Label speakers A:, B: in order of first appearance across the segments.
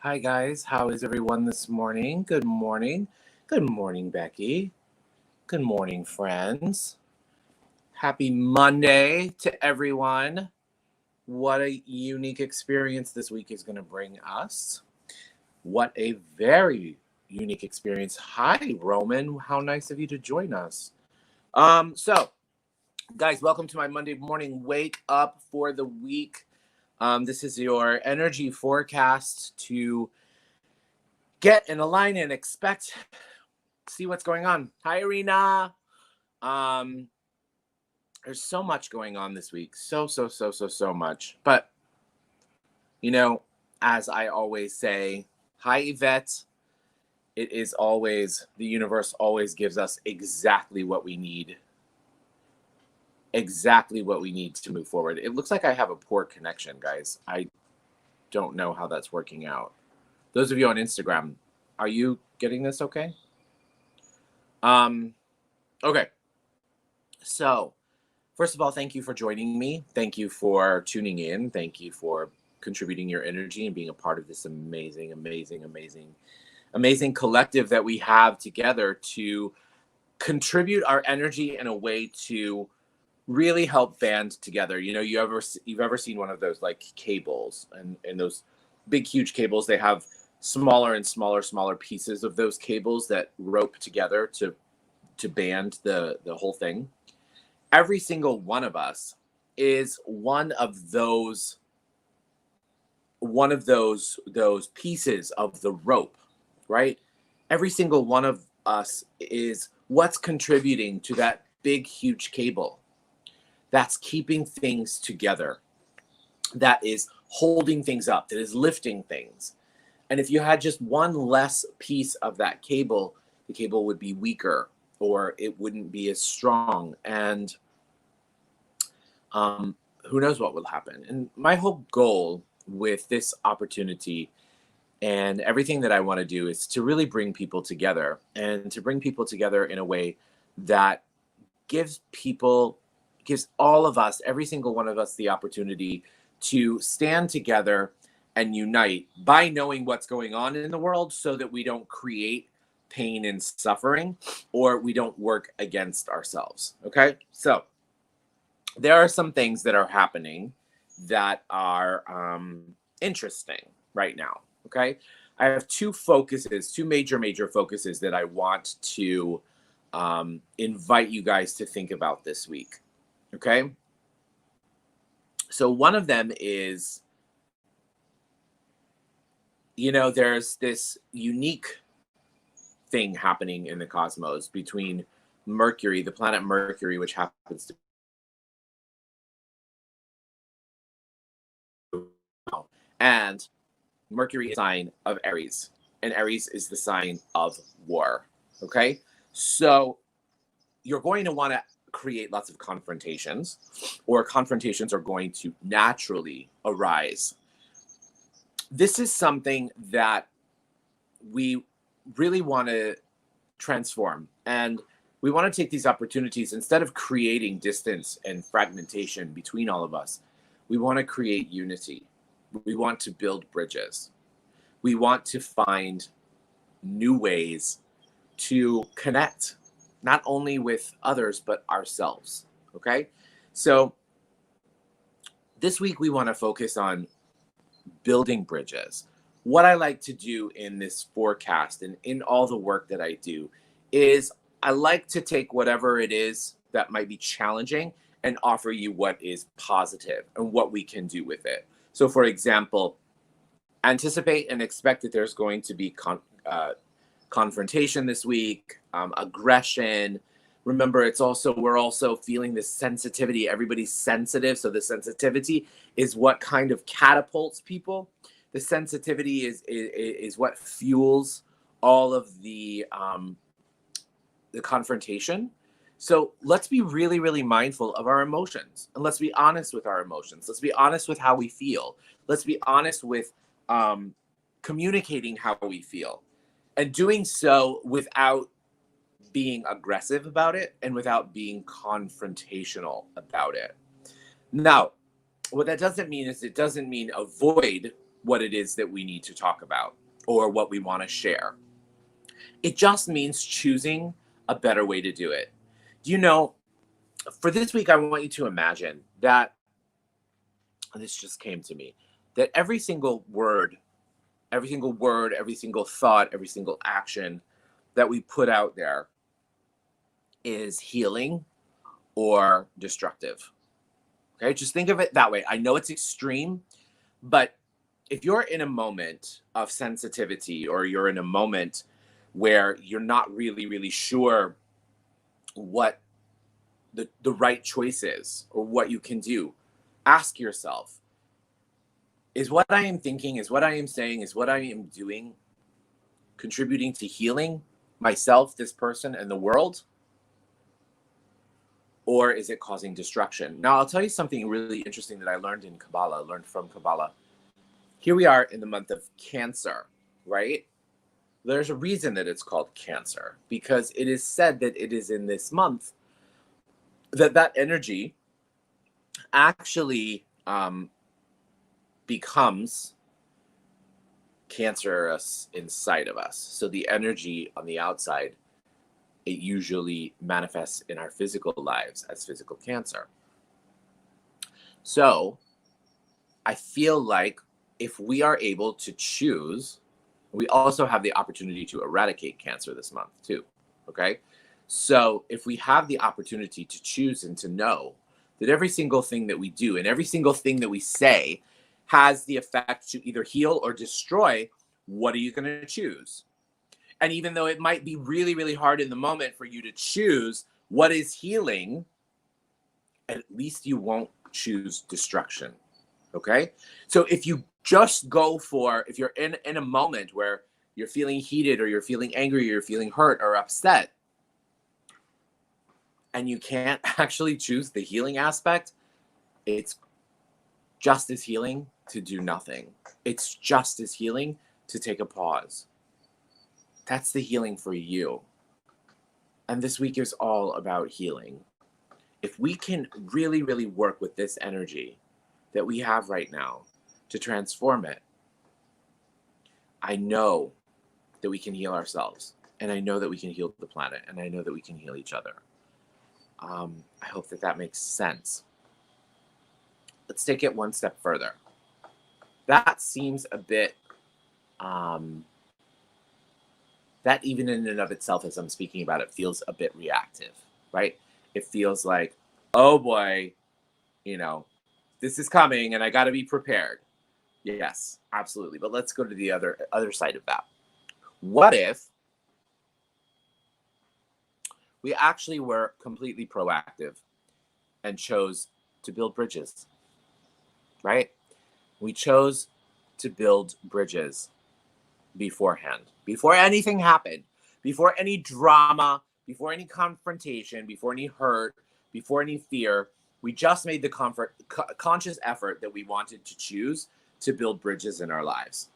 A: Hi, guys. How is everyone this morning? Good morning. Good morning, Becky. Good morning, friends. Happy Monday to everyone. What a unique experience this week is going to bring us. What a very unique experience. Hi, Roman. How nice of you to join us. So, guys, welcome to my Monday morning wake up for the week. This is your energy forecast to get and align and expect, see what's going on. Hi, Irina. Um, there's so much going on this week. So much. But, as I always say, hi, Yvette. It is always, the universe always gives us exactly what we need. Exactly what we need to move forward. It looks like I have a poor connection, guys. I don't know how that's working out. Those of you on Instagram, are you getting this okay? Okay. So, first of all, thank you for joining me. Thank you for tuning in. Thank you for contributing your energy and being a part of this amazing collective that we have together to contribute our energy in a way to really help band together. You've ever seen one of those like cables, and those big huge cables, they have smaller and smaller pieces of those cables that rope together to band the whole thing. Every single one of us is one of those pieces of the rope, right? Every single one of us is what's contributing to that big huge cable that's keeping things together, that is holding things up, that is lifting things. And if you had just one less piece of that cable, the cable would be weaker, or it wouldn't be as strong. And who knows what will happen. And my whole goal with this opportunity and everything that I want to do is to really bring people together, and to bring people together in a way that gives all of us, every single one of us, the opportunity to stand together and unite by knowing what's going on in the world, so that we don't create pain and suffering, or we don't work against ourselves. Okay. So there are some things that are happening that are interesting right now. Okay. I have two major focuses that I want to invite you guys to think about this week. Okay. So one of them is, there's this unique thing happening in the cosmos between Mercury, the planet Mercury, which happens to and Mercury is the sign of Aries, and Aries is the sign of war. Okay. So you're going to want to create lots of confrontations, or confrontations are going to naturally arise. This is something that we really want to transform, and we want to take these opportunities, instead of creating distance and fragmentation between all of us. We want to create unity. We want to build bridges. We want to find new ways to connect, not only with others, but ourselves. Okay. So this week we want to focus on building bridges. What I like to do in this forecast and in all the work that I do is I like to take whatever it is that might be challenging and offer you what is positive and what we can do with it. So for example, anticipate and expect that there's going to be confrontation this week, aggression. Remember, we're also feeling this sensitivity. Everybody's sensitive. So the sensitivity is what kind of catapults people. The sensitivity is what fuels all of the confrontation. So let's be really, really mindful of our emotions, and let's be honest with our emotions. Let's be honest with how we feel. Let's be honest with communicating how we feel, and doing so without being aggressive about it and without being confrontational about it. Now, what that doesn't mean is, it doesn't mean avoid what it is that we need to talk about or what we want to share. It just means choosing a better way to do it. You know, for this week, I want you to imagine that this just came to me, that every single word, every single thought, every single action that we put out there is healing or destructive. Okay, just think of it that way. I know it's extreme, but if you're in a moment of sensitivity or you're in a moment where you're not really sure what the right choice is or what you can do, ask yourself, is what I am thinking, is what I am saying, is what I am doing contributing to healing myself, this person, and the world? Or is it causing destruction? Now, I'll tell you something really interesting that I learned in Kabbalah, learned from Kabbalah. Here we are in the month of Cancer, right? There's a reason that it's called Cancer, because it is said that it is in this month that energy actually becomes cancerous inside of us. So the energy on the outside, it usually manifests in our physical lives as physical cancer. So I feel like if we are able to choose, we also have the opportunity to eradicate cancer this month too, okay? So if we have the opportunity to choose and to know that every single thing that we do and every single thing that we say has the effect to either heal or destroy, what are you going to choose? And even though it might be really hard in the moment for you to choose what is healing, at least you won't choose destruction, okay? So if you just go for, if you're in a moment where you're feeling heated or you're feeling angry or you're feeling hurt or upset, and you can't actually choose the healing aspect, it's just as healing to do nothing. It's just as healing to take a pause. That's the healing for you. And this week is all about healing. If we can really work with this energy that we have right now to transform it, I know that we can heal ourselves, and I know that we can heal the planet, and I know that we can heal each other. I hope that makes sense. Let's take it one step further. That seems a bit, that even in and of itself, as I'm speaking about it, feels a bit reactive, right? It feels like, oh boy, this is coming and I got to be prepared. Yes, absolutely. But let's go to the other side of that. What if we actually were completely proactive and chose to build bridges, right? We chose to build bridges beforehand, before anything happened, before any drama, before any confrontation, before any hurt, before any fear. We just made the conscious effort that we wanted to choose to build bridges in our lives.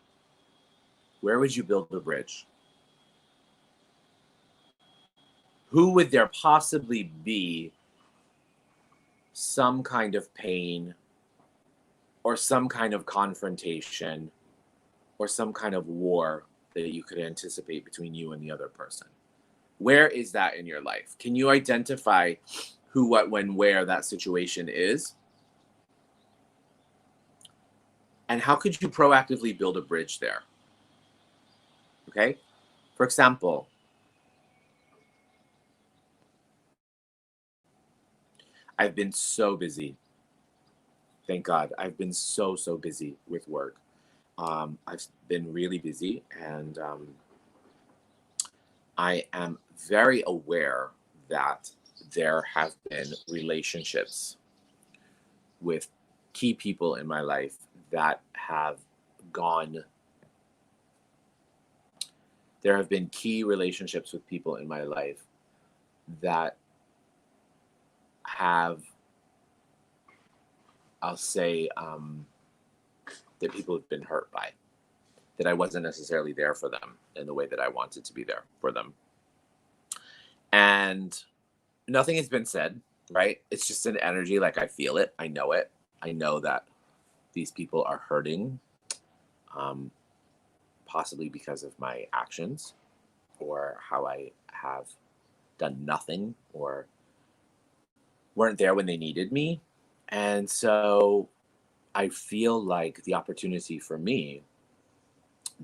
A: Where would you build a bridge? Who would there possibly be some kind of pain or some kind of confrontation or some kind of war that you could anticipate between you and the other person? Where is that in your life? Can you identify who, what, when, where that situation is? And how could you proactively build a bridge there? Okay? For example, I've been so busy. Thank God. I've been so busy with work. I've been really busy, and I am very aware that there have been relationships with key people in my life that have gone. There have been key relationships with people in my life that have, I'll say, that people have been hurt by, that I wasn't necessarily there for them in the way that I wanted to be there for them. And nothing has been said, right? It's just an energy, like I feel it. I know it. I know that these people are hurting. possibly because of my actions or how I have done nothing or weren't there when they needed me. And so I feel like the opportunity for me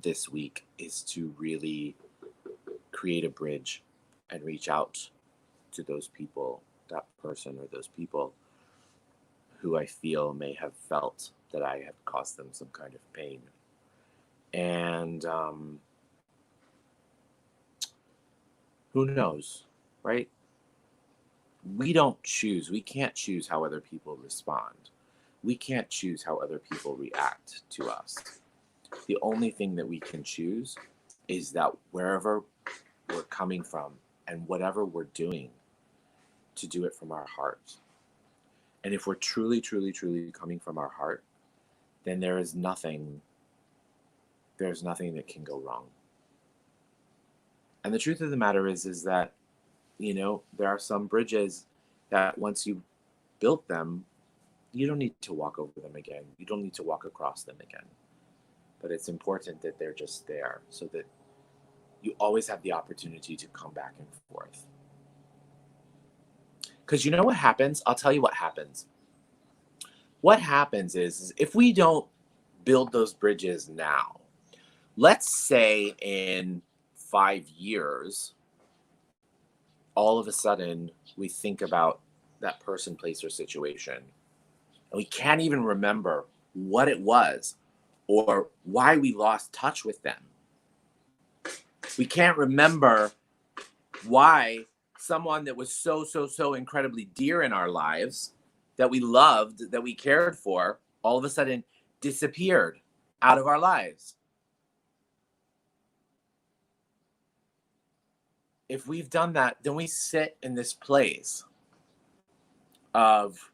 A: this week is to really create a bridge and reach out to those people, that person or those people who I feel may have felt that I have caused them some kind of pain. And who knows, right? We don't choose, we can't choose how other people respond. We can't choose how other people react to us. The only thing that we can choose is that wherever we're coming from and whatever we're doing, to do it from our heart. And if we're truly, truly, truly coming from our heart, then there's nothing that can go wrong. And the truth of the matter is that, there are some bridges that once you built them, you don't need to walk over them again. You don't need to walk across them again. But it's important that they're just there so that you always have the opportunity to come back and forth. Because you know what happens? I'll tell you what happens. What happens is if we don't build those bridges now, let's say in 5 years, all of a sudden we think about that person, place, or situation, and we can't even remember what it was or why we lost touch with them. We can't remember why someone that was so incredibly dear in our lives, that we loved, that we cared for, all of a sudden disappeared out of our lives. If we've done that, then we sit in this place of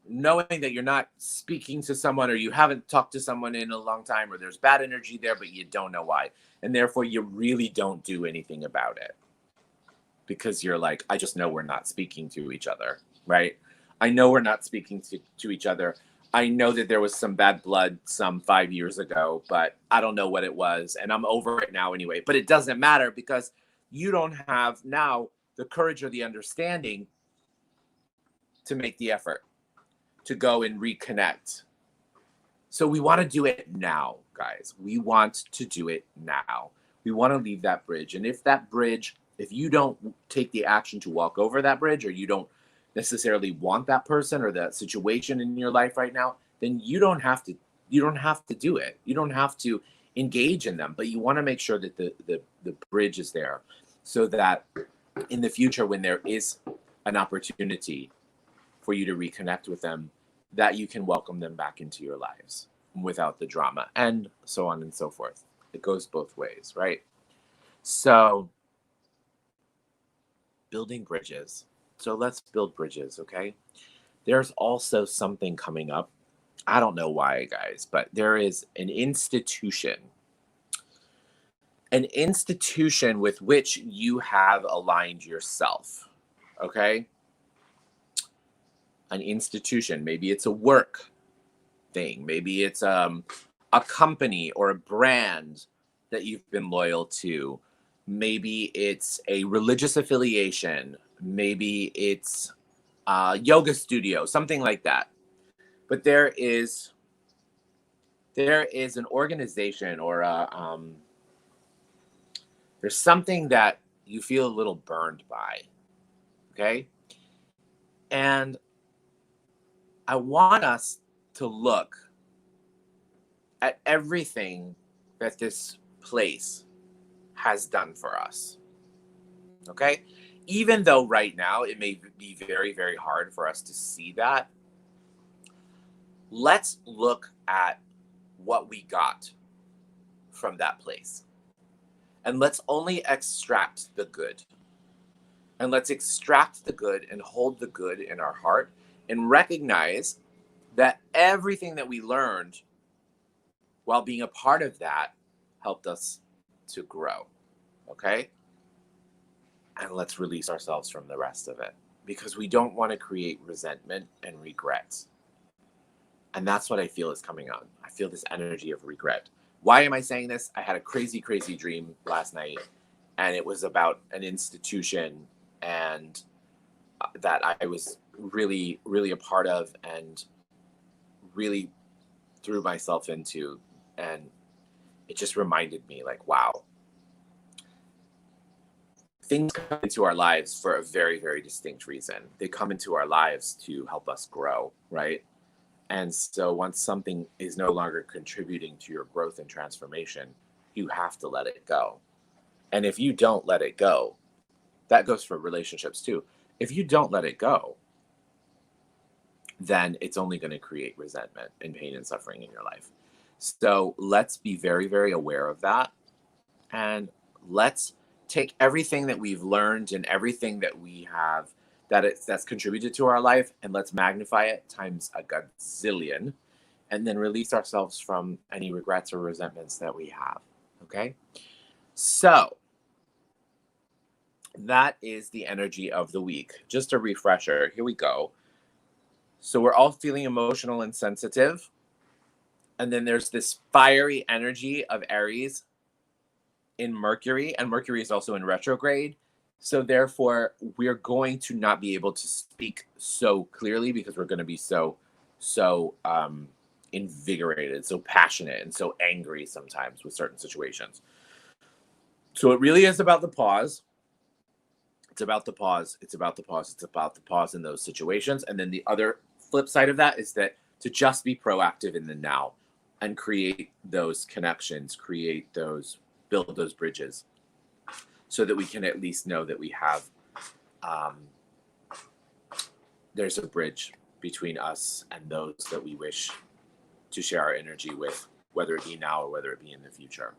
A: knowing that you're not speaking to someone, or you haven't talked to someone in a long time, or there's bad energy there, but you don't know why. And therefore you really don't do anything about it. Because you're like, I just know we're not speaking to each other, right? I know we're not speaking to each other. I know that there was some bad blood some 5 years ago, but I don't know what it was. And I'm over it now anyway. But it doesn't matter because you don't have now the courage or the understanding to make the effort to go and reconnect. So we want to do it now, guys. We want to do it now. We want to leave that bridge. And if you don't take the action to walk over that bridge, or you don't necessarily want that person or that situation in your life right now, then you don't have to do it. You don't have to engage in them, but you want to make sure that the bridge is there so that in the future, when there is an opportunity for you to reconnect with them, that you can welcome them back into your lives without the drama, and so on and so forth. It goes both ways, right? So building bridges. So let's build bridges, okay? There's also something coming up. I don't know why, guys, but there is an institution with which you have aligned yourself, okay? An institution, maybe it's a work thing, maybe it's a company or a brand that you've been loyal to, maybe it's a religious affiliation, maybe it's a yoga studio, something like that. But there is an organization or there's something that you feel a little burned by, okay? And I want us to look at everything that this place has done for us, okay? Even though right now it may be very, very hard for us to see that, let's look at what we got from that place. And let's only extract the good. And let's extract the good and hold the good in our heart and recognize that everything that we learned while being a part of that helped us to grow, okay? And let's release ourselves from the rest of it, because we don't want to create resentment and regrets. And that's what I feel is coming on. I feel this energy of regret. Why am I saying this? I had a crazy, crazy dream last night, and it was about an institution and that I was really, really a part of and really threw myself into. And it just reminded me, like, wow, things come into our lives for a very, very distinct reason. They come into our lives to help us grow, right? And so once something is no longer contributing to your growth and transformation, you have to let it go. And if you don't let it go, that goes for relationships too. If you don't let it go, then it's only going to create resentment and pain and suffering in your life. So let's be very, very aware of that. And let's take everything that we've learned and everything that we have that's contributed to our life, and let's magnify it times a gazillion, and then release ourselves from any regrets or resentments that we have. Okay? So that is the energy of the week. Just a refresher. Here we go. So we're all feeling emotional and sensitive. And then there's this fiery energy of Aries in Mercury, and Mercury is also in retrograde. So therefore, we're going to not be able to speak so clearly because we're going to be so invigorated, so passionate, and so angry sometimes with certain situations. So it really is about the pause. It's about the pause. It's about the pause. It's about the pause in those situations. And then the other flip side of that is that to just be proactive in the now and create those connections, build those bridges so that we can at least know that we have, there's a bridge between us and those that we wish to share our energy with, whether it be now or whether it be in the future.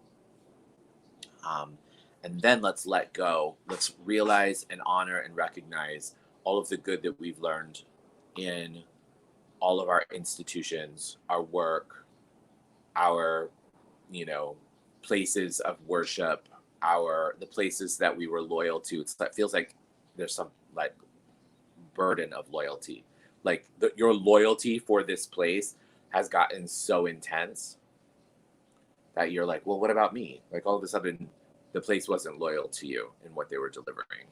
A: And then let's let go. Let's realize and honor and recognize all of the good that we've learned in all of our institutions, our work, our, places of worship, the places that we were loyal to. It feels like there's some like burden of loyalty. Like your loyalty for this place has gotten so intense that you're like, well, what about me? Like all of a sudden, the place wasn't loyal to you in what they were delivering.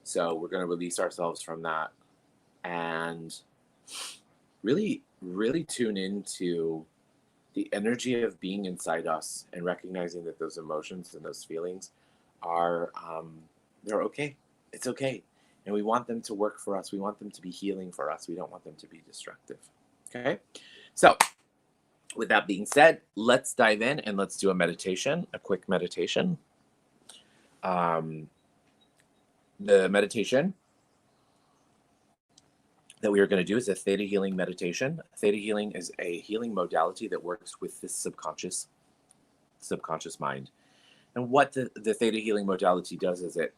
A: So we're going to release ourselves from that and really, really tune into the energy of being inside us and recognizing that those emotions and those feelings are, they're okay. It's okay. And we want them to work for us. We want them to be healing for us. We don't want them to be destructive. Okay. So with that being said, let's dive in and let's do a meditation, a quick meditation. The meditation that we are going to do is a theta healing meditation. Theta healing is a healing modality that works with the subconscious mind. And what the theta healing modality does is it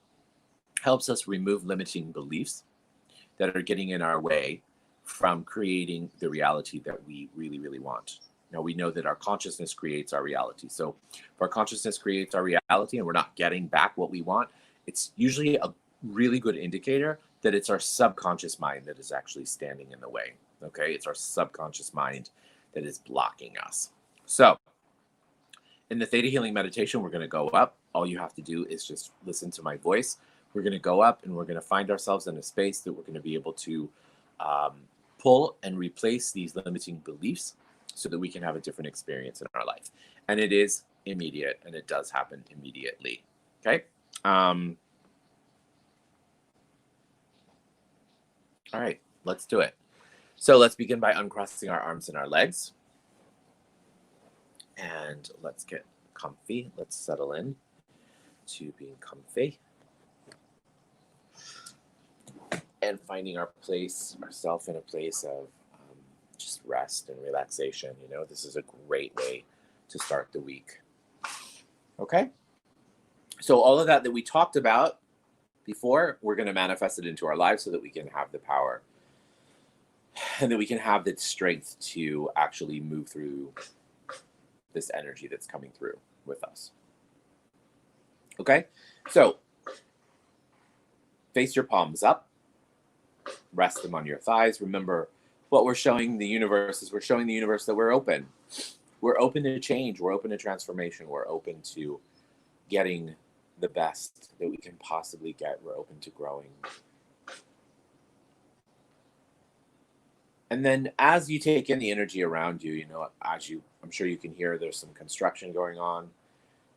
A: helps us remove limiting beliefs that are getting in our way from creating the reality that we really, really want. Now, we know that our consciousness creates our reality. So if our consciousness creates our reality and we're not getting back what we want, it's usually a really good indicator that it's our subconscious mind that is actually standing in the way. Okay, it's our subconscious mind that is blocking us. So in the theta healing meditation, we're going to go up. All you have to do is just listen to my voice. We're going to go up and we're going to find ourselves in a space that we're going to be able to pull and replace these limiting beliefs so that we can have a different experience in our life. And it is immediate, and it does happen immediately. Okay. All right, let's do it. So let's begin by uncrossing our arms and our legs. And let's get comfy. Let's settle in to being comfy. And finding ourselves in a place of just rest and relaxation. This is a great way to start the week. Okay? So all of that we talked about before, we're going to manifest it into our lives so that we can have the power and that we can have the strength to actually move through this energy that's coming through with us. Okay? So face your palms up. Rest them on your thighs. Remember, what we're showing the universe is we're showing the universe that we're open. We're open to change. We're open to transformation. We're open to getting the best that we can possibly get. We're open to growing. And then as you take in the energy around you, you know, I'm sure you can hear there's some construction going on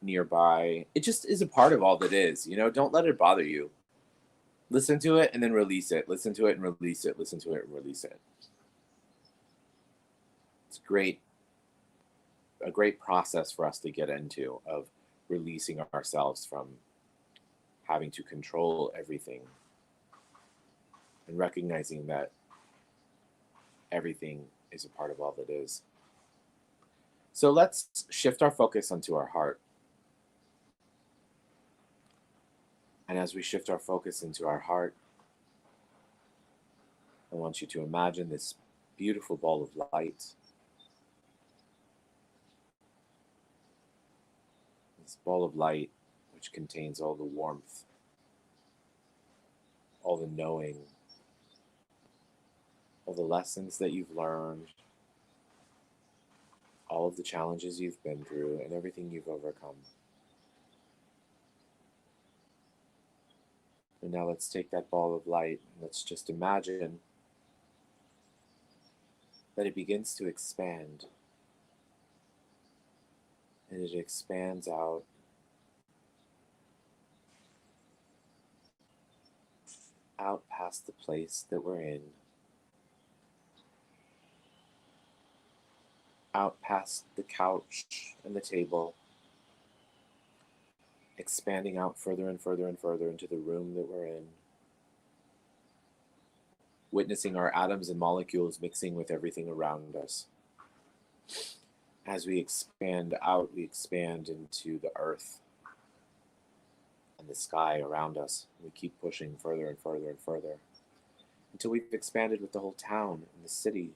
A: nearby. It just is a part of all that is, you know, don't let it bother you. Listen to it and then release it. Listen to it and release it. Listen to it and release it. It's a great process for us to get into, of releasing ourselves from having to control everything and recognizing that everything is a part of all that is. So let's shift our focus onto our heart. And as we shift our focus into our heart, I want you to imagine this beautiful ball of light. This ball of light, which contains all the warmth, all the knowing, all the lessons that you've learned, all of the challenges you've been through, and everything you've overcome. And now let's take that ball of light and let's just imagine that it begins to expand. And it expands out past the place that we're in, out past the couch and the table, expanding out further and further and further into the room that we're in, witnessing our atoms and molecules mixing with everything around us. As we expand out, we expand into the earth and the sky around us. We keep pushing further and further and further until we've expanded with the whole town and the city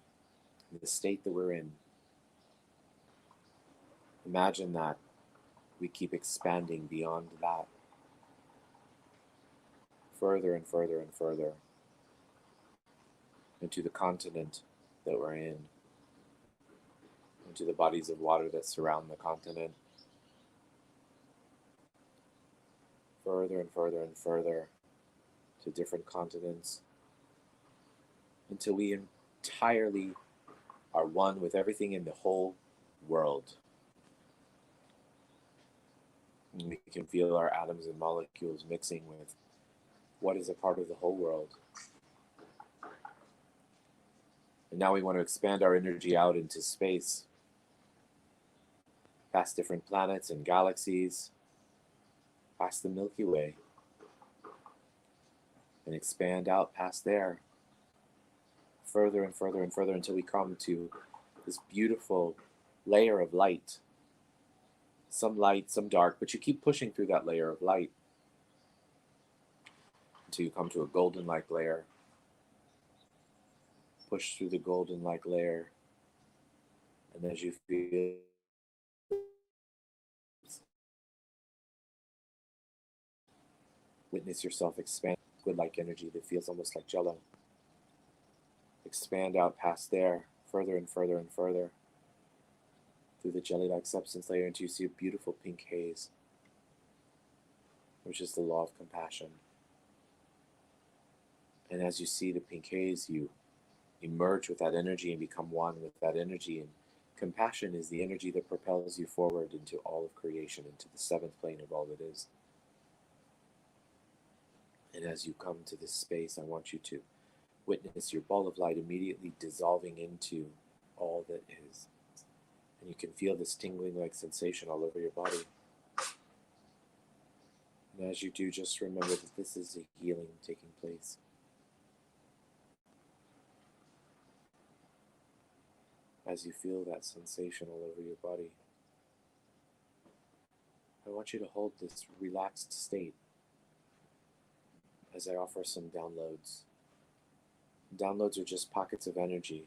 A: and the state that we're in. Imagine that we keep expanding beyond that, further and further and further into the continent that we're in, into the bodies of water that surround the continent, further and further and further to different continents, until we entirely are one with everything in the whole world. And we can feel our atoms and molecules mixing with what is a part of the whole world. And now we want to expand our energy out into space, past different planets and galaxies, past the Milky Way, and expand out past there, further and further and further until we come to this beautiful layer of light. Some light, some dark, but you keep pushing through that layer of light until you come to a golden-like layer. Push through the golden-like layer, and as you feel witness yourself expand, good-like energy that feels almost like jello. Expand out past there, further and further and further, through the jelly-like substance layer until you see a beautiful pink haze, which is the law of compassion. And as you see the pink haze, you emerge with that energy and become one with that energy. And compassion is the energy that propels you forward into all of creation, into the seventh plane of all that is. And as you come to this space, I want you to witness your ball of light immediately dissolving into all that is. And you can feel this tingling-like sensation all over your body. And as you do, just remember that this is a healing taking place. As you feel that sensation all over your body, I want you to hold this relaxed state as I offer some downloads. Downloads are just pockets of energy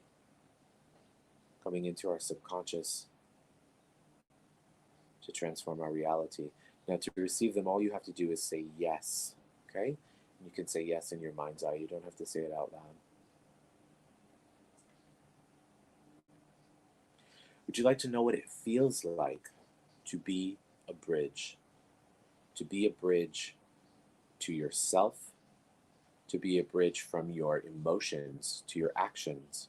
A: coming into our subconscious to transform our reality. Now, to receive them, all you have to do is say yes, okay? And you can say yes in your mind's eye. You don't have to say it out loud. Would you like to know what it feels like to be a bridge? To be a bridge to yourself, to be a bridge from your emotions to your actions,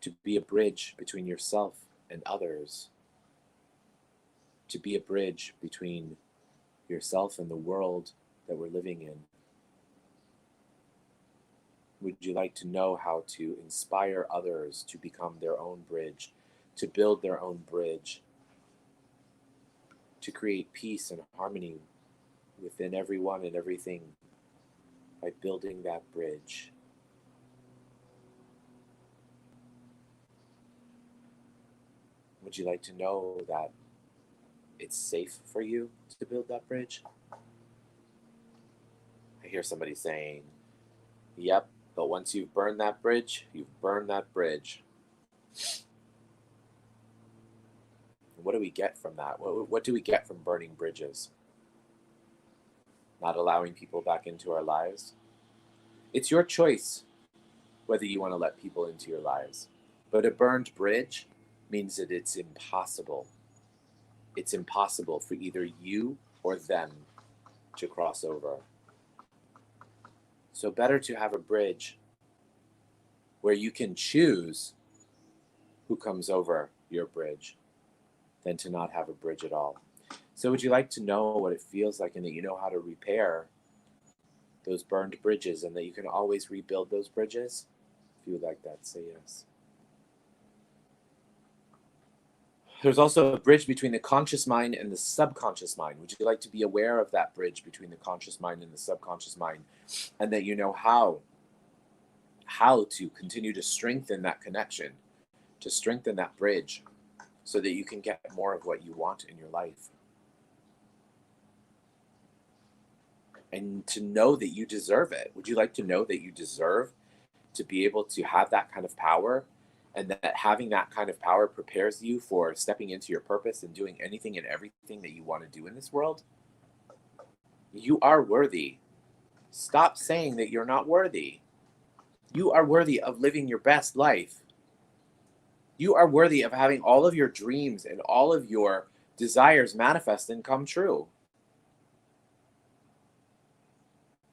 A: to be a bridge between yourself and others, to be a bridge between yourself and the world that we're living in. Would you like to know how to inspire others to become their own bridge, to build their own bridge, to create peace and harmony within everyone and everything by building that bridge? Would you like to know that it's safe for you to build that bridge? I hear somebody saying, yep, but once you've burned that bridge, you've burned that bridge. What do we get from that? What do we get from burning bridges? Not allowing people back into our lives? It's your choice whether you want to let people into your lives. But a burned bridge means that it's impossible. It's impossible for either you or them to cross over. So better to have a bridge where you can choose who comes over your bridge than to not have a bridge at all. So would you like to know what it feels like and that you know how to repair those burned bridges and that you can always rebuild those bridges? If you would like that, say yes. There's also a bridge between the conscious mind and the subconscious mind. Would you like to be aware of that bridge between the conscious mind and the subconscious mind, and that you know how to continue to strengthen that connection, to strengthen that bridge, so that you can get more of what you want in your life? And to know that you deserve it. Would you like to know that you deserve to be able to have that kind of power, and that having that kind of power prepares you for stepping into your purpose and doing anything and everything that you want to do in this world? You are worthy. Stop saying that you're not worthy. You are worthy of living your best life. You are worthy of having all of your dreams and all of your desires manifest and come true.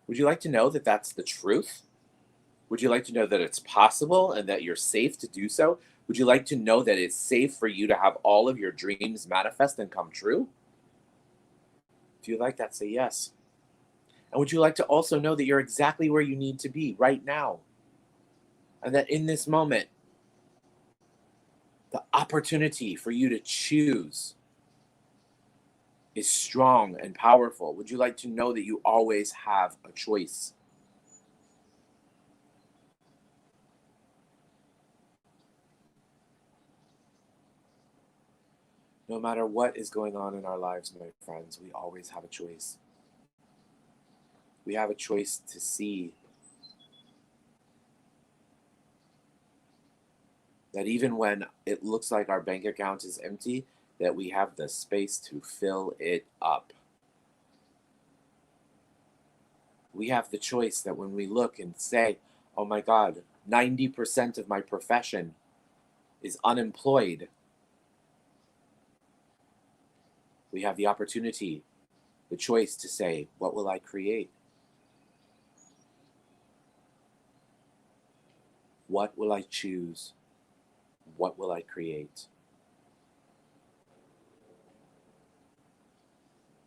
A: Would you like to know that that's the truth? Would you like to know that it's possible and that you're safe to do so? Would you like to know that it's safe for you to have all of your dreams manifest and come true? If you like that, say yes. And would you like to also know that you're exactly where you need to be right now? And that in this moment, the opportunity for you to choose is strong and powerful. Would you like to know that you always have a choice? No matter what is going on in our lives, my friends, we always have a choice. We have a choice to see that even when it looks like our bank account is empty, that we have the space to fill it up. We have the choice that when we look and say, oh my God, 90% of my profession is unemployed, we have the opportunity, the choice to say, what will I create? What will I choose? What will I create?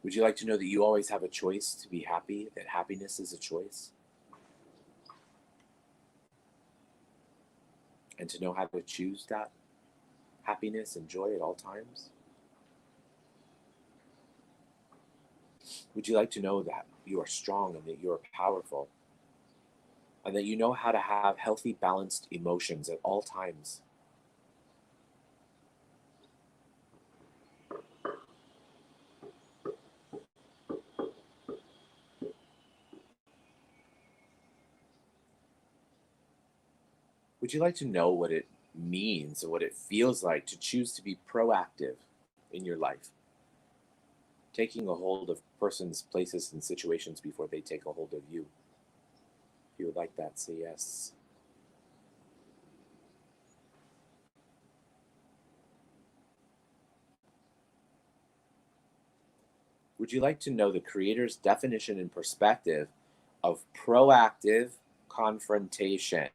A: Would you like to know that you always have a choice to be happy, that happiness is a choice? And to know how to choose that happiness and joy at all times? Would you like to know that you are strong and that you are powerful, and that you know how to have healthy, balanced emotions at all times? Would you like to know what it means and what it feels like to choose to be proactive in your life? Taking a hold of persons, places, and situations before they take a hold of you. If you would like that, say yes. Would you like to know the creator's definition and perspective of proactive confrontation?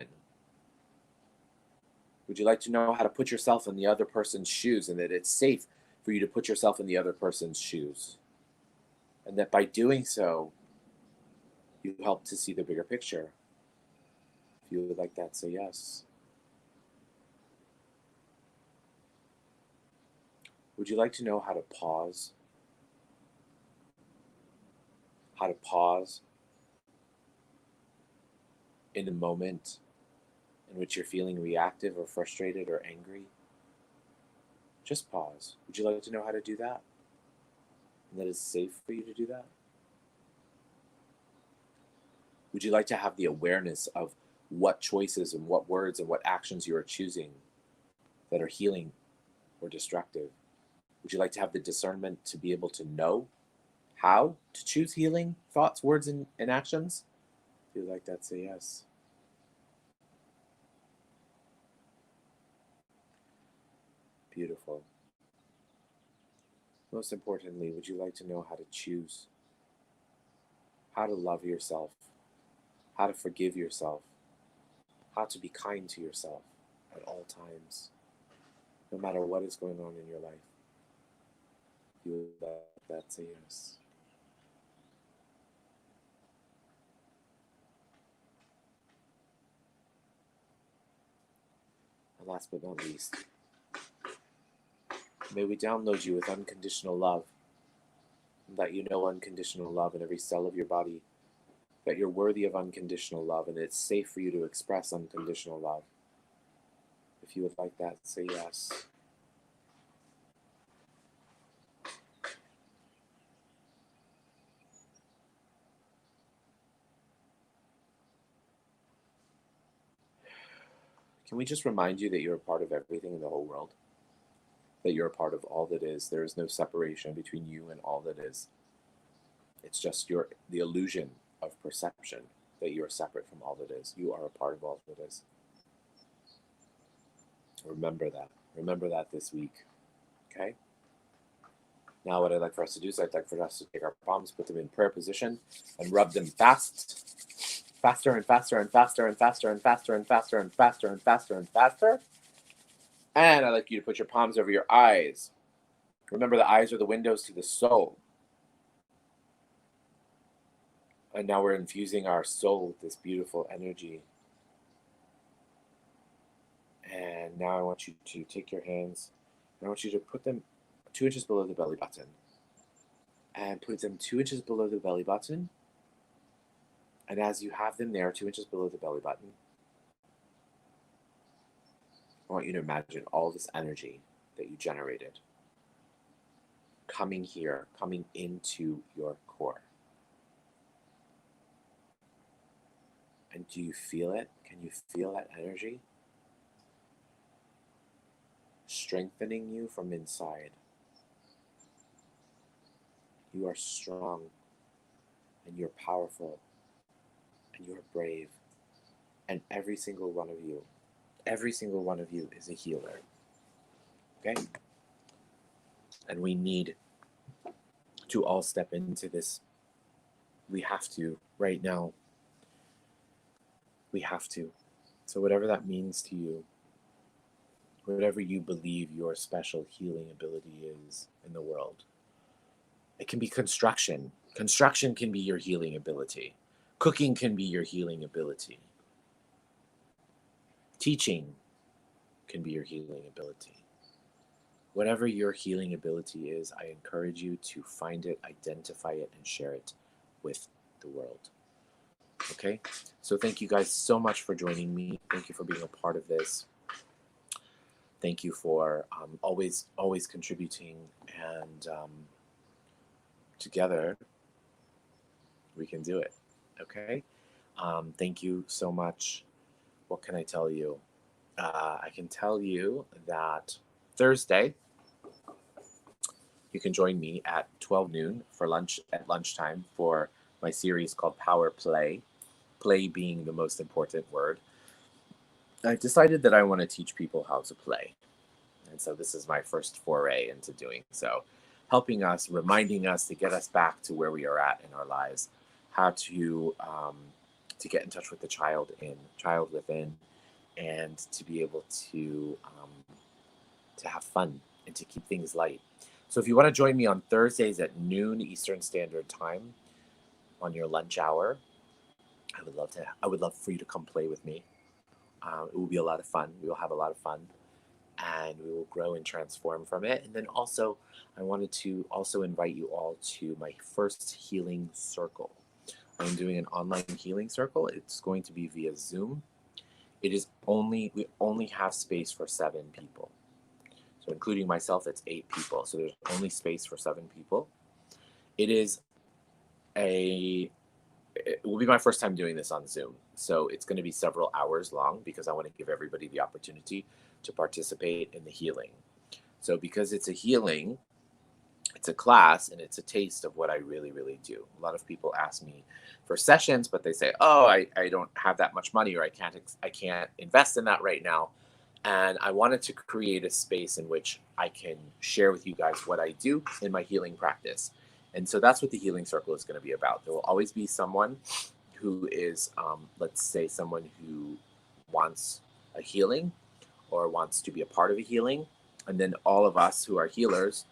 A: Would you like to know how to put yourself in the other person's shoes, and that it's safe for you to put yourself in the other person's shoes? And that by doing so, you help to see the bigger picture. If you would like that, say yes. Would you like to know how to pause? How to pause in a moment in which you're feeling reactive or frustrated or angry? Just pause. Would you like to know how to do that? And that it's safe for you to do that? Would you like to have the awareness of what choices and what words and what actions you are choosing that are healing or destructive? Would you like to have the discernment to be able to know how to choose healing thoughts, words, and actions? If you like that, say yes. Beautiful. Most importantly, would you like to know how to choose, how to love yourself, how to forgive yourself, how to be kind to yourself at all times, no matter what is going on in your life? If you would like that, say yes. And last but not least, may we download you with unconditional love, and that you know unconditional love in every cell of your body, that you're worthy of unconditional love, and it's safe for you to express unconditional love. If you would like that, say yes. Can we just remind you that you're a part of everything in the whole world? That you're a part of all that is. There is no separation between you and all that is. It's just the illusion of perception that you are separate from all that is. You are a part of all that is. Remember that. Remember that this week. Okay? Now what I'd like for us to do is I'd like for us to take our palms, put them in prayer position, and rub them faster and faster and faster and faster and faster and faster and faster and faster and faster. And I'd like you to put your palms over your eyes. Remember, the eyes are the windows to the soul. And now we're infusing our soul with this beautiful energy. And now I want you to take your hands, and I want you to put them 2 inches below the belly button. And put them 2 inches below the belly button. And as you have them there, 2 inches below the belly button, I want you to imagine all this energy that you generated coming here, coming into your core. And do you feel it? Can you feel that energy? Strengthening you from inside. You are strong, and you're powerful, and you're brave. And every single one of you is a healer. Okay? And we need to all step into this. We have to right now. We have to. So whatever that means to you, whatever you believe your special healing ability is in the world, it can be construction. Construction can be your healing ability. Cooking can be your healing ability. Teaching can be your healing ability. Whatever your healing ability is, I encourage you to find it, identify it, and share it with the world. Okay? So thank you guys so much for joining me. Thank you for being a part of this. Thank you for always contributing, and together we can do it. Okay? Thank you so much. What can I tell you? I can tell you that Thursday, you can join me at 12 noon for lunch at lunchtime for my series called Power Play. Play being the most important word. I've decided that I want to teach people how to play. And so this is my first foray into doing so. helping us, reminding us to get us back to where we are at in our lives, how to get in touch with the child within, and to be able to have fun and to keep things light. So if you want to join me on Thursdays at noon Eastern Standard Time on your lunch hour, I would love for you to come play with me. It will be a lot of fun. We will have a lot of fun, and we will grow and transform from it. And then also, I wanted to also invite you all to my first healing circle. I'm doing an online healing circle. It's going to be via Zoom. We only have space for 7 people. So including myself, it's 8 people. So there's only space for 7 people. It will be my first time doing this on Zoom. So it's going to be several hours long because I want to give everybody the opportunity to participate in the healing. So because it's a healing, it's a class, and it's a taste of what I really, really do. A lot of people ask me for sessions, but they say, oh, I don't have that much money, or I can't invest in that right now. And I wanted to create a space in which I can share with you guys what I do in my healing practice. And so that's what the healing circle is going to be about. There will always be someone who is, let's say, someone who wants a healing or wants to be a part of a healing. And then all of us who are healers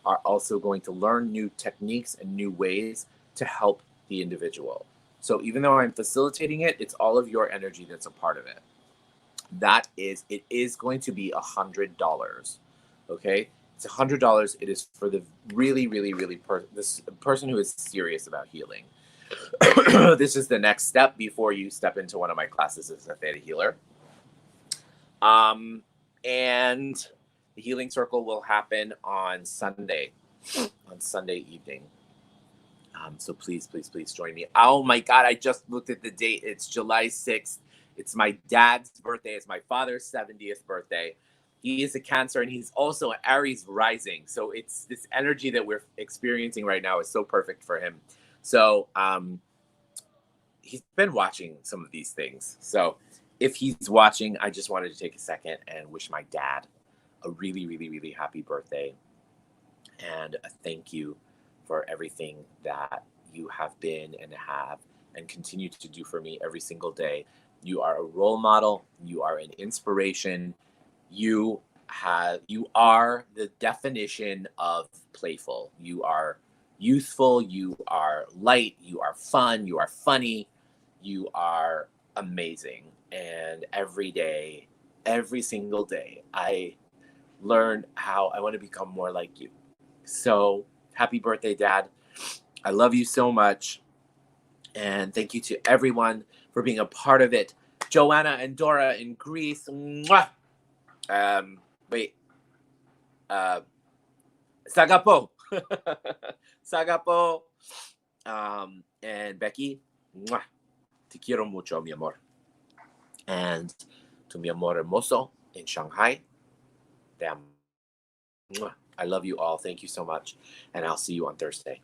A: are also going to learn new techniques and new ways to help the individual. So even though I'm facilitating it, it's all of your energy that's a part of it. It is going to be $100. Okay? It's $100. It is for the really, really, really this person who is serious about healing. This is the next step before you step into one of my classes as a theta healer. And the healing circle will happen on Sunday evening. So please, please, please join me. Oh my God, I just looked at the date. It's July 6th. It's my dad's birthday. It's my father's 70th birthday. He is a Cancer, and he's also an Aries rising. So it's this energy that we're experiencing right now is so perfect for him. So he's been watching some of these things. So if he's watching, I just wanted to take a second and wish my dad a really, really, really happy birthday. And a thank you for everything that you have been and have and continue to do for me every single day. You are a role model. You are an inspiration. You are the definition of playful. You are youthful. You are light. You are fun. You are funny. You are amazing. And every day, every single day, I learn how I want to become more like you. So happy birthday, Dad. I love you so much. And thank you to everyone for being a part of it. Joanna and Dora in Greece. Mwah! Sagapo. Sagapo. And Becky. Mwah! Te quiero mucho, mi amor. And to mi amor hermoso in Shanghai. Damn. I love you all. Thank you so much. And I'll see you on Thursday.